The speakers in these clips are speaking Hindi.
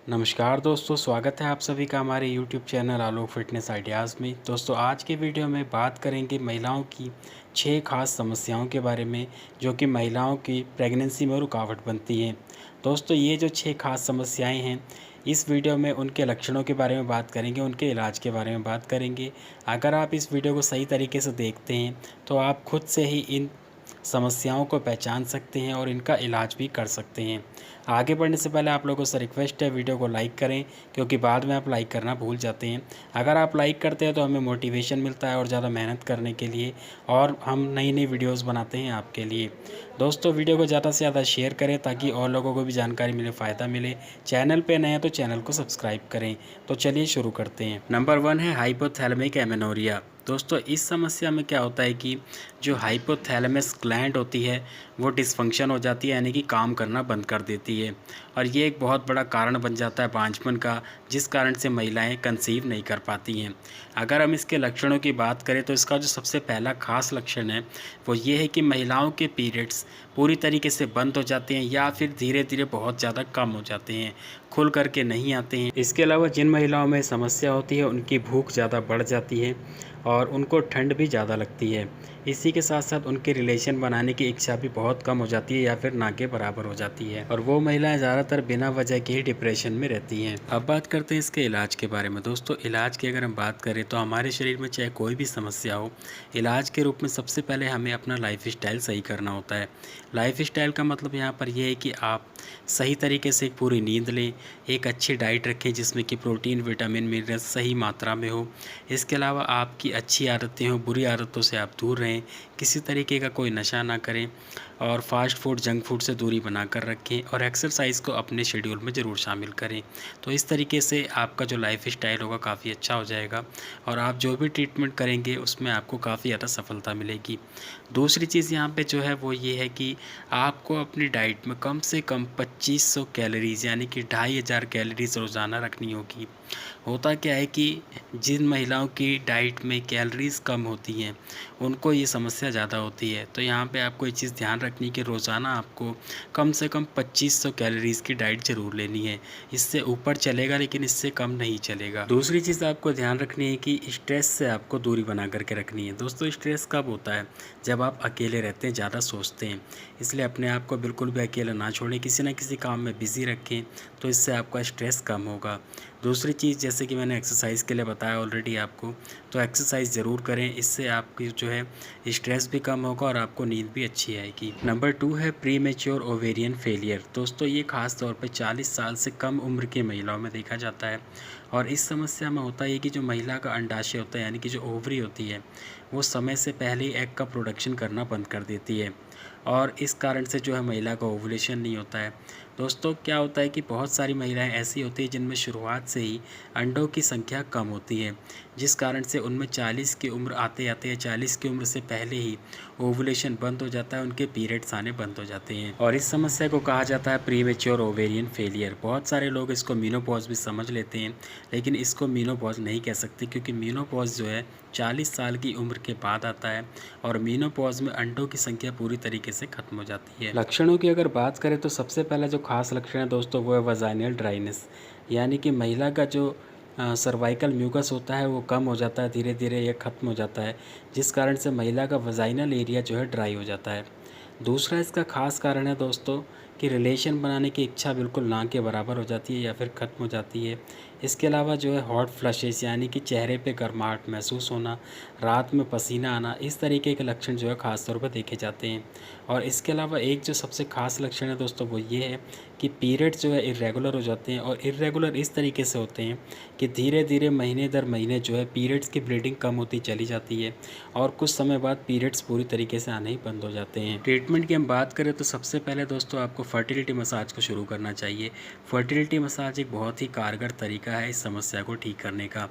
नमस्कार दोस्तों, स्वागत है आप सभी का हमारे यूट्यूब चैनल आलोक फिटनेस आइडियाज़ में। दोस्तों, आज के वीडियो में बात करेंगे महिलाओं की 6 खास समस्याओं के बारे में, जो कि महिलाओं की प्रेगनेंसी में रुकावट बनती हैं। दोस्तों, ये जो 6 खास समस्याएं हैं, इस वीडियो में उनके लक्षणों के बारे में बात करेंगे, उनके इलाज के बारे में बात करेंगे। अगर आप इस वीडियो को सही तरीके से देखते हैं तो आप खुद से ही इन समस्याओं को पहचान सकते हैं और इनका इलाज भी कर सकते हैं। आगे बढ़ने से पहले आप लोगों से रिक्वेस्ट है, वीडियो को लाइक करें, क्योंकि बाद में आप लाइक करना भूल जाते हैं। अगर आप लाइक करते हैं तो हमें मोटिवेशन मिलता है और ज़्यादा मेहनत करने के लिए, और हम नई नई वीडियोस बनाते हैं आपके लिए। दोस्तों, वीडियो को ज़्यादा से ज़्यादा शेयर करें ताकि और लोगों को भी जानकारी मिले, फ़ायदा मिले। चैनल पे नए हैं तो चैनल को सब्सक्राइब करें। तो चलिए शुरू करते हैं। नंबर 1 है हाइपोथैलेमिक एमेनोरिया। दोस्तों, इस समस्या में क्या होता है कि जो हाइपोथैलेमस ग्लैंड होती है वो डिसफंक्शन हो जाती है, यानी कि काम करना बंद कर देती है, और ये एक बहुत बड़ा कारण बन जाता है बांझपन का, जिस कारण से महिलाएं कंसीव नहीं कर पाती हैं। अगर हम इसके लक्षणों की बात करें तो इसका जो सबसे पहला खास लक्षण है वो ये है कि महिलाओं के पीरियड्स पूरी तरीके से बंद हो जाते हैं या फिर धीरे धीरे बहुत ज़्यादा कम हो जाते हैं, खुल करके नहीं आते हैं। इसके अलावा जिन महिलाओं में समस्या होती है उनकी भूख ज़्यादा बढ़ जाती है और उनको ठंड भी ज़्यादा लगती है। इसी के साथ साथ उनके रिलेशन बनाने की इच्छा भी बहुत कम हो जाती है या फिर ना के बराबर हो जाती है, और वो महिलाएं ज़्यादातर बिना वजह के ही डिप्रेशन में रहती हैं। अब बात करते हैं इसके इलाज के बारे में। दोस्तों, इलाज की अगर हम बात करें तो हमारे शरीर में चाहे कोई भी समस्या हो, इलाज के रूप में सबसे पहले हमें अपना लाइफ स्टाइल सही करना होता है। लाइफ स्टाइल का मतलब यहाँ पर यह है कि आप सही तरीके से एक पूरी नींद लें, एक अच्छी डाइट रखें जिसमें कि प्रोटीन, विटामिन, मिनरल्स सही मात्रा में हो। इसके अलावा आपकी अच्छी आदतें हों, बुरी आदतों से आप दूर रहें, किसी तरीके का कोई नशा ना करें, और फास्ट फूड, जंक फूड से दूरी बनाकर रखें, और एक्सरसाइज को अपने शेड्यूल में ज़रूर शामिल करें। तो इस तरीके से आपका जो लाइफ स्टाइल होगा काफ़ी अच्छा हो जाएगा, और आप जो भी ट्रीटमेंट करेंगे उसमें आपको काफ़ी ज़्यादा सफलता मिलेगी। दूसरी चीज़ यहाँ पे जो है वो ये है कि आपको अपनी डाइट में कम से कम 2500 कैलोरीज़, यानी कि 2500 कैलोरीज़ रोज़ाना रखनी होगी। होता क्या है कि जिन महिलाओं की डाइट में कैलोरीज़ कम होती हैं उनको ये समस्या ज़्यादा होती है। तो यहाँ पे आपको ये चीज़ ध्यान रखनी कि रोज़ाना आपको कम से कम 2500 कैलोरीज़ की डाइट ज़रूर लेनी है। इससे ऊपर चलेगा लेकिन इससे कम नहीं चलेगा। दूसरी चीज़ आपको ध्यान रखनी है कि स्ट्रेस से आपको दूरी बना करके रखनी है। दोस्तों, स्ट्रेस कब होता है? जब आप अकेले रहते हैं, ज़्यादा सोचते हैं। इसलिए अपने आप को बिल्कुल भी अकेला ना छोड़ें, किसी न किसी काम में बिज़ी रखें, तो इससे आपका स्ट्रेस कम होगा। दूसरी चीज़, जैसे कि मैंने एक्सरसाइज के लिए बताया ऑलरेडी आपको, तो एक्सरसाइज ज़रूर करें। इससे आपकी जो है स्ट्रेस भी कम होगा और आपको नींद भी अच्छी आएगी। नंबर 2 है प्रीमेच्योर ओवेरियन फेलियर। दोस्तों, ये खास तौर पे 40 साल से कम उम्र की महिलाओं में देखा जाता है, और इस समस्या में होता है कि जो महिला का अंडाशय होता है, यानी कि जो ओवरी होती है, वो समय से पहले ही एग का प्रोडक्शन करना बंद कर देती है, और इस कारण से जो है महिला का ओवुलेशन नहीं होता है। दोस्तों, क्या होता है कि बहुत सारी महिलाएं ऐसी होती हैं जिनमें शुरुआत से ही अंडों की संख्या कम होती है, जिस कारण से उनमें 40 की उम्र आते आते या 40 की उम्र से पहले ही ओवुलेशन बंद हो जाता है, उनके पीरियड्स आने बंद हो जाते हैं, और इस समस्या को कहा जाता है प्रीमेच्योर ओवेरियन फेलियर। बहुत सारे लोग इसको मीनोपॉज भी समझ लेते हैं, लेकिन इसको मीनोपॉज नहीं कह सकते, क्योंकि मीनोपॉज जो है 40 साल की उम्र के बाद आता है, और मीनोपॉज में अंडों की संख्या पूरी तरीके से खत्म हो जाती है। लक्षणों की अगर बात करें तो सबसे पहला जो खास लक्षण है दोस्तों वो है वजाइनल ड्राइनेस, यानी कि महिला का जो सर्वाइकल म्यूकस होता है वो कम हो जाता है, धीरे धीरे ये ख़त्म हो जाता है, जिस कारण से महिला का वजाइनल एरिया जो है ड्राई हो जाता है। दूसरा इसका खास कारण है दोस्तों कि रिलेशन बनाने की इच्छा बिल्कुल ना के बराबर हो जाती है या फिर ख़त्म हो जाती है। इसके अलावा जो है हॉट फ्लशेस, यानी कि चेहरे पे गर्माहट महसूस होना, रात में पसीना आना, इस तरीके के लक्षण जो है ख़ास तौर पर देखे जाते हैं। और इसके अलावा एक जो सबसे ख़ास लक्षण है दोस्तों वो ये है कि पीरियड्स जो है इरेगुलर हो जाते हैं, और इरेगुलर इस तरीके से होते हैं कि धीरे धीरे महीने दर महीने जो है पीरियड्स की ब्लीडिंग कम होती चली जाती है, और कुछ समय बाद पीरियड्स पूरी तरीके से आने ही बंद हो जाते हैं। ट्रीटमेंट की हम बात करें तो सबसे पहले दोस्तों आपको फर्टिलिटी मसाज को शुरू करना चाहिए। फर्टिलिटी मसाज एक बहुत ही कारगर तरीका है इस समस्या को ठीक करने का।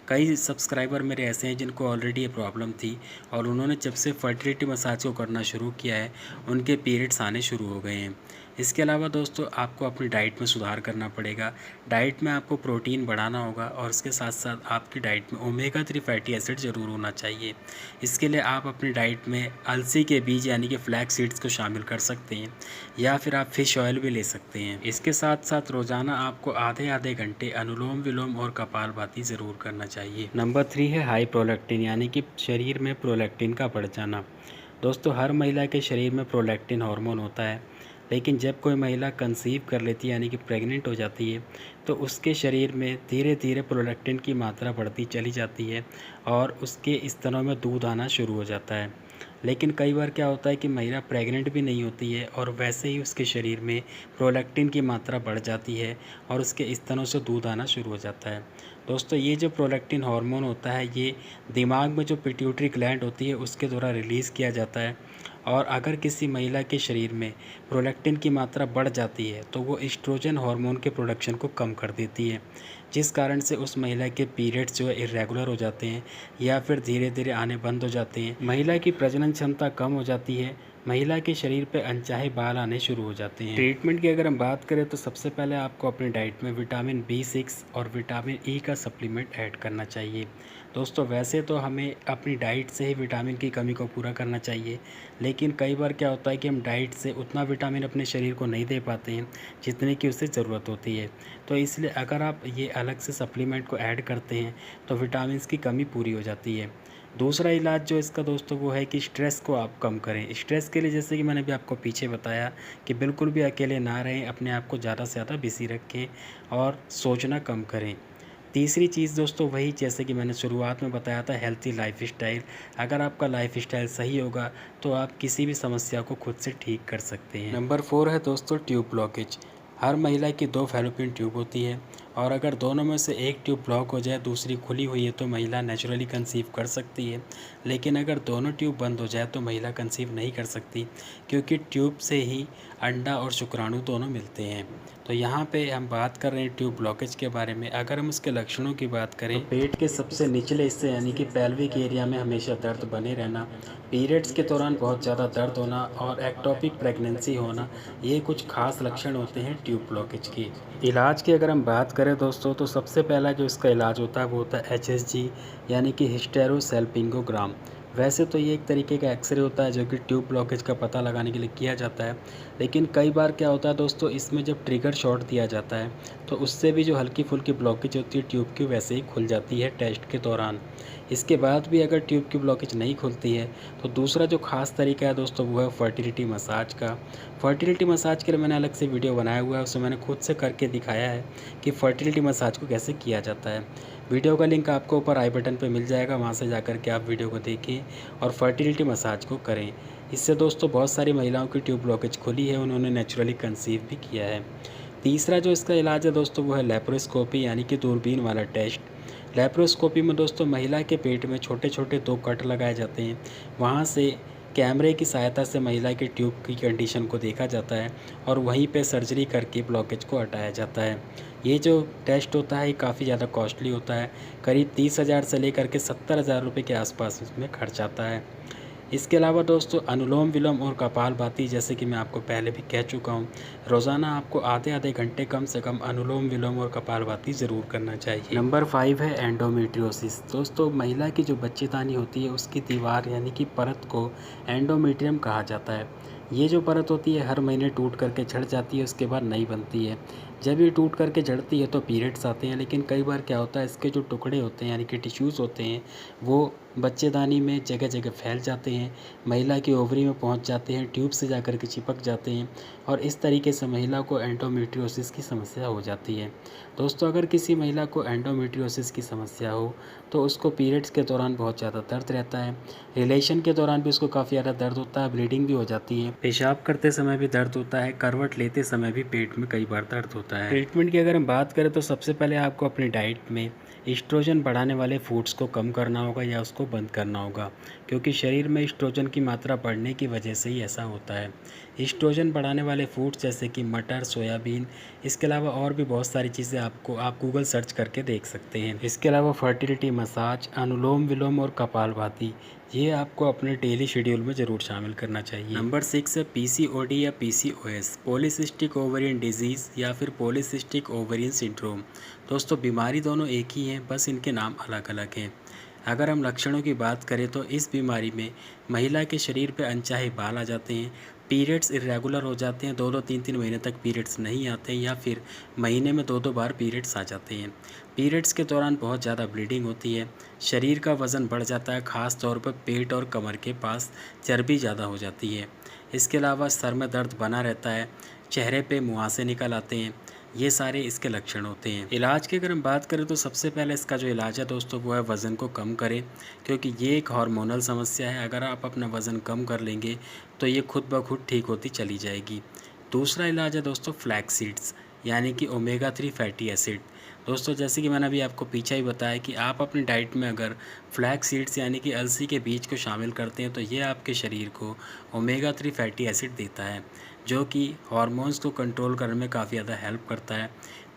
कई सब्सक्राइबर मेरे ऐसे हैं जिनको ऑलरेडी ये प्रॉब्लम थी, और उन्होंने जब से फर्टिलिटी मसाज को करना शुरू किया है उनके पीरियड्स आने शुरू हो गए हैं। इसके अलावा दोस्तों आपको अपनी डाइट में सुधार करना पड़ेगा। डाइट में आपको प्रोटीन बढ़ाना होगा और इसके साथ साथ आपकी डाइट में ओमेगा 3 फैटी एसिड ज़रूर होना चाहिए। इसके लिए आप अपनी डाइट में अलसी के बीज यानी कि फ्लैक्स सीड्स को शामिल कर सकते हैं या फिर आप फ़िश ऑयल भी ले सकते हैं। इसके साथ साथ रोज़ाना आपको आधे आधे घंटे अनुलोम विलोम और कपालभाति ज़रूर करना चाहिए। नंबर 3 है हाई प्रोलैक्टिन यानी कि शरीर में प्रोलैक्टिन का बढ़ जाना। दोस्तों हर महिला के शरीर में प्रोलैक्टिन हार्मोन होता है, लेकिन जब कोई महिला कंसीव कर लेती है यानी कि प्रेग्नेंट हो जाती है तो उसके शरीर में धीरे धीरे प्रोलैक्टिन की मात्रा बढ़ती चली जाती है और उसके स्तनों में दूध आना शुरू हो जाता है। लेकिन कई बार क्या होता है कि महिला प्रेग्नेंट भी नहीं होती है और वैसे ही उसके शरीर में प्रोलैक्टिन की मात्रा बढ़ जाती है और उसके स्तनों से दूध आना शुरू हो जाता है। दोस्तों ये जो प्रोलैक्टिन हार्मोन होता है ये दिमाग में जो पिट्यूटरी ग्लैंड होती है उसके द्वारा रिलीज़ किया जाता है और अगर किसी महिला के शरीर में प्रोलैक्टिन की मात्रा बढ़ जाती है तो वो एस्ट्रोजन हार्मोन के प्रोडक्शन को कम कर देती है, जिस कारण से उस महिला के पीरियड्स जो है इरेगुलर हो जाते हैं या फिर धीरे धीरे आने बंद हो जाते हैं। महिला की प्रजनन क्षमता कम हो जाती है, महिला के शरीर पर अनचाहे बाल आने शुरू हो जाते हैं। ट्रीटमेंट की अगर हम बात करें तो सबसे पहले आपको अपनी डाइट में विटामिन B6 और विटामिन E का सप्लीमेंट ऐड करना चाहिए। दोस्तों वैसे तो हमें अपनी डाइट से ही विटामिन की कमी को पूरा करना चाहिए, लेकिन कई बार क्या होता है कि हम डाइट से उतना विटामिन अपने शरीर को नहीं दे पाते हैं जितने की उससे ज़रूरत होती है। तो इसलिए अगर आप ये अलग से सप्लीमेंट को ऐड करते हैं तो विटामिन की कमी पूरी हो जाती है। दूसरा इलाज जो इसका दोस्तों वो है कि स्ट्रेस को आप कम करें। स्ट्रेस के लिए जैसे कि मैंने भी आपको पीछे बताया कि बिल्कुल भी अकेले ना रहें, अपने आप को ज़्यादा से ज़्यादा बिज़ी रखें और सोचना कम करें। तीसरी चीज़ दोस्तों वही जैसे कि मैंने शुरुआत में बताया था, हेल्थी लाइफस्टाइल। अगर आपका लाइफस्टाइल सही होगा तो आप किसी भी समस्या को खुद से ठीक कर सकते हैं। नंबर 4 है दोस्तों ट्यूब ब्लॉकेज। हर महिला की 2 फैलोपियन ट्यूब होती है और अगर दोनों में से एक ट्यूब ब्लॉक हो जाए, दूसरी खुली हुई है तो महिला नेचुरली कंसीव कर सकती है। लेकिन अगर दोनों ट्यूब बंद हो जाए तो महिला कंसीव नहीं कर सकती, क्योंकि ट्यूब से ही अंडा और शुक्राणु दोनों मिलते हैं। तो यहाँ पे हम बात कर रहे हैं ट्यूब ब्लॉकेज के बारे में। अगर हम उसके लक्षणों की बात करें तो पेट के सबसे निचले हिस्से यानी कि पेल्विक एरिया में हमेशा दर्द बने रहना, पीरियड्स के दौरान बहुत ज़्यादा दर्द होना और एक्टोपिक प्रेगनेंसी होना, ये कुछ खास लक्षण होते हैं ट्यूब ब्लॉकेज के। इलाज की अगर हम बात करें दोस्तों तो सबसे पहला जो इसका इलाज होता है वो होता है HSG यानी कि हिस्टेरोसैल्पिंगोग्राम। वैसे तो ये एक तरीके का एक्सरे होता है जो कि ट्यूब ब्लॉकेज का पता लगाने के लिए किया जाता है, लेकिन कई बार क्या होता है दोस्तों इसमें जब ट्रिगर शॉट दिया जाता है तो उससे भी जो हल्की फुल्की ब्लॉकेज होती है ट्यूब की वैसे ही खुल जाती है टेस्ट के दौरान। इसके बाद भी अगर ट्यूब की ब्लॉकेज नहीं खुलती है तो दूसरा जो ख़ास तरीका है दोस्तों वो है फर्टिलिटी मसाज का। फर्टिलिटी मसाज के लिए मैंने अलग से वीडियो बनाया हुआ है, उसमें मैंने खुद से करके दिखाया है कि फर्टिलिटी मसाज को कैसे किया जाता है। वीडियो का लिंक आपको ऊपर आई बटन पर मिल जाएगा, वहाँ से जाकर के आप वीडियो को देखें और फर्टिलिटी मसाज को करें। इससे दोस्तों बहुत सारी महिलाओं की ट्यूब ब्लॉकेज खुली है, उन्होंने नेचुरली कंसीव भी किया है। तीसरा जो इसका इलाज है दोस्तों वो है लेप्रोस्कोपी यानी कि दूरबीन वाला टेस्ट। लेप्रोस्कोपी में दोस्तों महिला के पेट में छोटे छोटे 2 कट लगाए जाते हैं, वहाँ से कैमरे की सहायता से महिला की ट्यूब की कंडीशन को देखा जाता है और वहीं पे सर्जरी करके ब्लॉकेज को हटाया जाता है। ये जो टेस्ट होता है काफ़ी ज़्यादा कॉस्टली होता है, करीब 30,000 से लेकर के 70,000 रुपये के आसपास इसमें खर्च आता है। इसके अलावा दोस्तों अनुलोम विलोम और कपालभाति जैसे कि मैं आपको पहले भी कह चुका हूँ, रोज़ाना आपको आधे आधे घंटे कम से कम अनुलोम विलोम और कपालभाति ज़रूर करना चाहिए। नंबर 5 है एंडोमेट्रियोसिस। दोस्तों महिला की जो बच्चेदानी होती है उसकी दीवार यानी कि परत को एंडोमेट्रियम कहा जाता है। ये जो परत होती है हर महीने टूट करके झड़ जाती है, उसके बाद नई बनती है। जब ये टूट करके झड़ती है तो पीरियड्स आते हैं, लेकिन कई बार क्या होता है इसके जो टुकड़े होते हैं यानी कि टिश्यूज़ होते हैं वो बच्चेदानी में जगह जगह फैल जाते हैं, महिला की ओवरी में पहुंच जाते हैं, ट्यूब से जाकर के चिपक जाते हैं और इस तरीके से महिला को एंडोमेट्रियोसिस की समस्या हो जाती है। दोस्तों अगर किसी महिला को एंडोमेट्रियोसिस की समस्या हो तो उसको पीरियड्स के दौरान बहुत ज़्यादा दर्द रहता है, रिलेशन के दौरान भी उसको काफ़ी ज़्यादा दर्द होता है, ब्लीडिंग भी हो जाती है, पेशाब करते समय भी दर्द होता है, करवट लेते समय भी पेट में कई बार दर्द होता है। ट्रीटमेंट की अगर हम बात करें तो सबसे पहले आपको अपनी डाइट में एस्ट्रोजन बढ़ाने वाले फूड्स को कम करना होगा या उसको आपको बंद करना होगा, क्योंकि शरीर में एस्ट्रोजन की मात्रा बढ़ने की वजह से ही ऐसा होता है। एस्ट्रोजन बढ़ाने वाले फूड्स जैसे कि मटर, सोयाबीन, इसके अलावा और भी बहुत सारी चीज़ें आप गूगल सर्च करके देख सकते हैं। इसके अलावा फर्टिलिटी मसाज, अनुलोम विलोम और कपालभाति, ये आपको अपने डेली शेड्यूल में ज़रूर शामिल करना चाहिए। नंबर 6 है पीसीओडी या पीसीओएस, पॉलीसिस्टिक ओवरियन डिजीज़ या फिर पॉलीसिस्टिक ओवरियन सिंड्रोम। दोस्तों बीमारी दोनों एक ही हैं, बस इनके नाम अलग अलग हैं। अगर हम लक्षणों की बात करें तो इस बीमारी में महिला के शरीर पे अनचाहे बाल आ जाते हैं, पीरियड्स इरेगुलर हो जाते हैं, 2-2 3-3 महीने तक पीरियड्स नहीं आते हैं, या फिर महीने में 2-2 बार पीरियड्स आ जाते हैं। पीरियड्स के दौरान बहुत ज़्यादा ब्लीडिंग होती है, शरीर का वज़न बढ़ जाता है, ख़ास तौर पर पेट और कमर के पास चर्बी ज़्यादा हो जाती है। इसके अलावा सर में दर्द बना रहता है, चेहरे पे मुहासे निकल आते हैं। ये सारे इसके लक्षण होते हैं। इलाज की अगर हम बात करें तो सबसे पहले इसका जो इलाज है दोस्तों वो है वज़न को कम करें, क्योंकि ये एक हार्मोनल समस्या है। अगर आप अपना वज़न कम कर लेंगे तो ये खुद ब खुद ठीक होती चली जाएगी। दूसरा इलाज है दोस्तों फ्लैक्स सीड्स, यानी कि ओमेगा 3 फैटी एसिड। दोस्तों जैसे कि मैंने अभी आपको पीछे ही बताया कि आप अपनी डाइट में अगर फ्लैक्स सीड्स यानी कि अलसी के बीज को शामिल करते हैं तो ये आपके शरीर को ओमेगा 3 फैटी एसिड देता है, जो कि हार्मोन्स को कंट्रोल करने में काफ़ी ज़्यादा हेल्प करता है।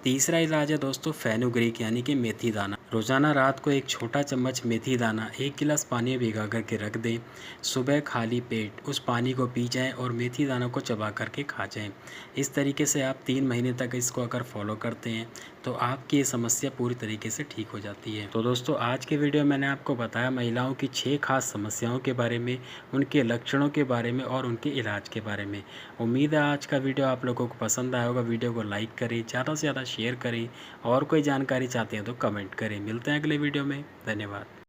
तीसरा इलाज है दोस्तों फेनुग्रीक, यानी कि मेथी दाना। रोज़ाना रात को एक छोटा चम्मच मेथी दाना 1 गिलास पानी में भिगा करके रख दें। सुबह खाली पेट उस पानी को पी जाएं और मेथी दाना को चबा करके खा जाएं। इस तरीके से आप 3 महीने तक इसको अगर फॉलो करते हैं तो आपकी ये समस्या पूरी तरीके से ठीक हो जाती है। तो दोस्तों आज के वीडियो में मैंने आपको बताया महिलाओं की 6 खास समस्याओं के बारे में, उनके लक्षणों के बारे में और उनके इलाज के बारे में। उम्मीद है आज का वीडियो आप लोगों को पसंद आया होगा। वीडियो को लाइक करें, ज़्यादा से ज़्यादा शेयर करें, और कोई जानकारी चाहते हैं तो कमेंट करें। मिलते हैं अगले वीडियो में। धन्यवाद।